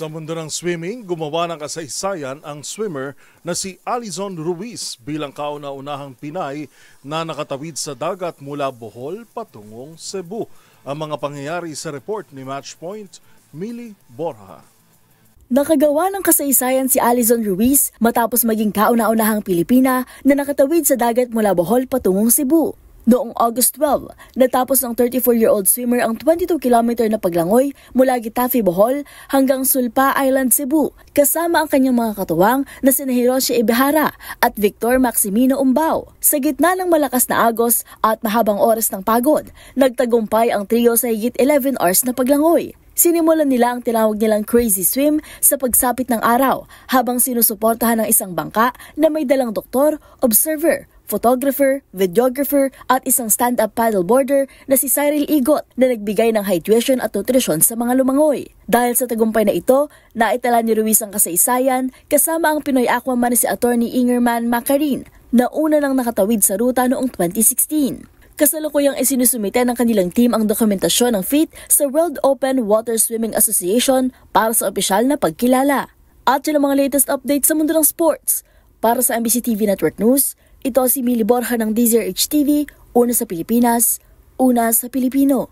Sa mundo ng swimming, gumawa ng kasaysayan ang swimmer na si Alizon Ruiz bilang kauna-unahang Pinay na nakatawid sa dagat mula Bohol patungong Cebu. Ang mga pangyayari sa report ni Matchpoint, Mili Borja. Nakagawa ng kasaysayan si Alizon Ruiz matapos maging kauna-unahang Pilipina na nakatawid sa dagat mula Bohol patungong Cebu. Noong August 12, natapos ng 34-year-old swimmer ang 22 kilometer na paglangoy mula Getafe, Bohol hanggang Sulpa Island, Cebu, kasama ang kanyang mga katuwang na sina Hiroshi Ibihara at Victor Maximino Umbao. Sa gitna ng malakas na agos at mahabang oras ng pagod, nagtagumpay ang trio sa higit 11 hours na paglangoy. Sinimulan nila ang tinawag nilang crazy swim sa pagsapit ng araw habang sinusuportahan ng isang bangka na may dalang doktor, observer, photographer, videographer at isang stand-up paddleboarder na si Cyril Igot na nagbigay ng hydration at nutrisyon sa mga lumangoy. Dahil sa tagumpay na ito, naitala ni Ruiz ang kasaysayan kasama ang Pinoy Aquaman na si Attorney Ingerman Macarin na una nang nakatawid sa ruta noong 2016. Kasalukuyang isinusumite ng kanilang team ang dokumentasyon ng feat sa World Open Water Swimming Association para sa opisyal na pagkilala. At yun ang mga latest updates sa mundo ng sports. Para sa MBC TV Network News, ito si Mili Borja ng DZRH TV, una sa Pilipinas, una sa Pilipino.